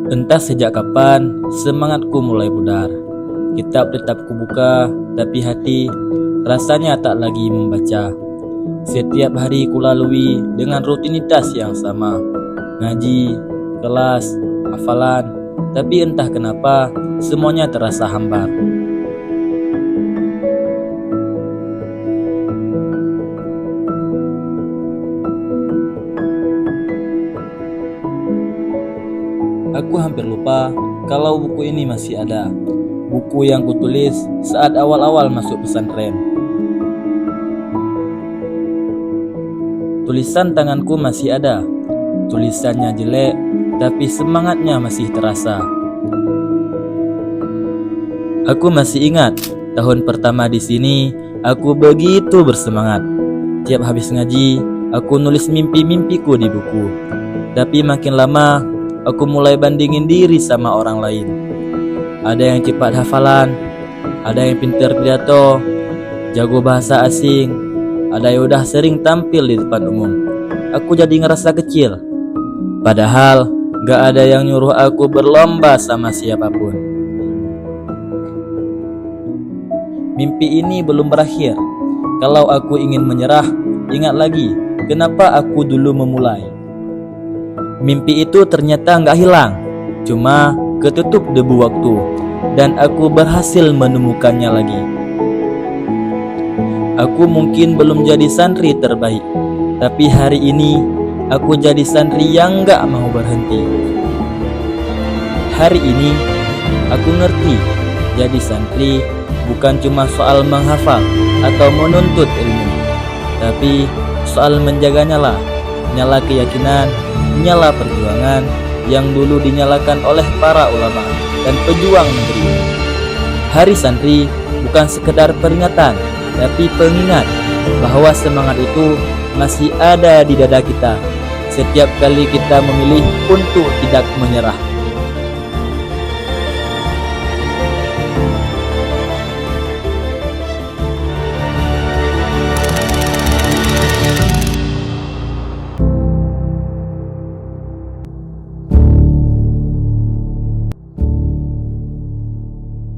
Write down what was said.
Entah sejak kapan semangatku mulai pudar. Kitab tetap kubuka, tapi hati rasanya tak lagi membaca. Setiap hari kulalui dengan rutinitas yang sama. Ngaji, kelas, hafalan, tapi entah kenapa semuanya terasa hambar. Aku hampir lupa kalau buku ini masih ada. Buku yang kutulis saat awal-awal masuk pesantren. Tulisan tanganku masih ada. Tulisannya jelek, tapi semangatnya masih terasa. Aku masih ingat tahun pertama di sini, aku begitu bersemangat. Tiap habis ngaji, aku nulis mimpi-mimpiku di buku. Tapi makin lama, aku mulai bandingin diri sama orang lain. Ada yang cepat hafalan, ada yang pintar pidato, jago bahasa asing, ada yang udah sering tampil di depan umum. Aku jadi ngerasa kecil. Padahal gak ada yang nyuruh aku berlomba sama siapapun. Mimpi ini belum berakhir. Kalau aku ingin menyerah, ingat lagi kenapa aku dulu memulai. Mimpi itu ternyata gak hilang, cuma ketutup debu waktu, dan aku berhasil menemukannya lagi. Aku mungkin belum jadi santri terbaik, tapi hari ini aku jadi santri yang gak mau berhenti. Hari ini aku ngerti, jadi santri bukan cuma soal menghafal atau menuntut ilmu, tapi soal menjaganya lah, nyala keyakinan, nyala perjuangan yang dulu dinyalakan oleh para ulama dan pejuang negeri. Hari santri bukan sekedar peringatan, tapi pengingat bahwa semangat itu masih ada di dada kita setiap kali kita memilih untuk tidak menyerah.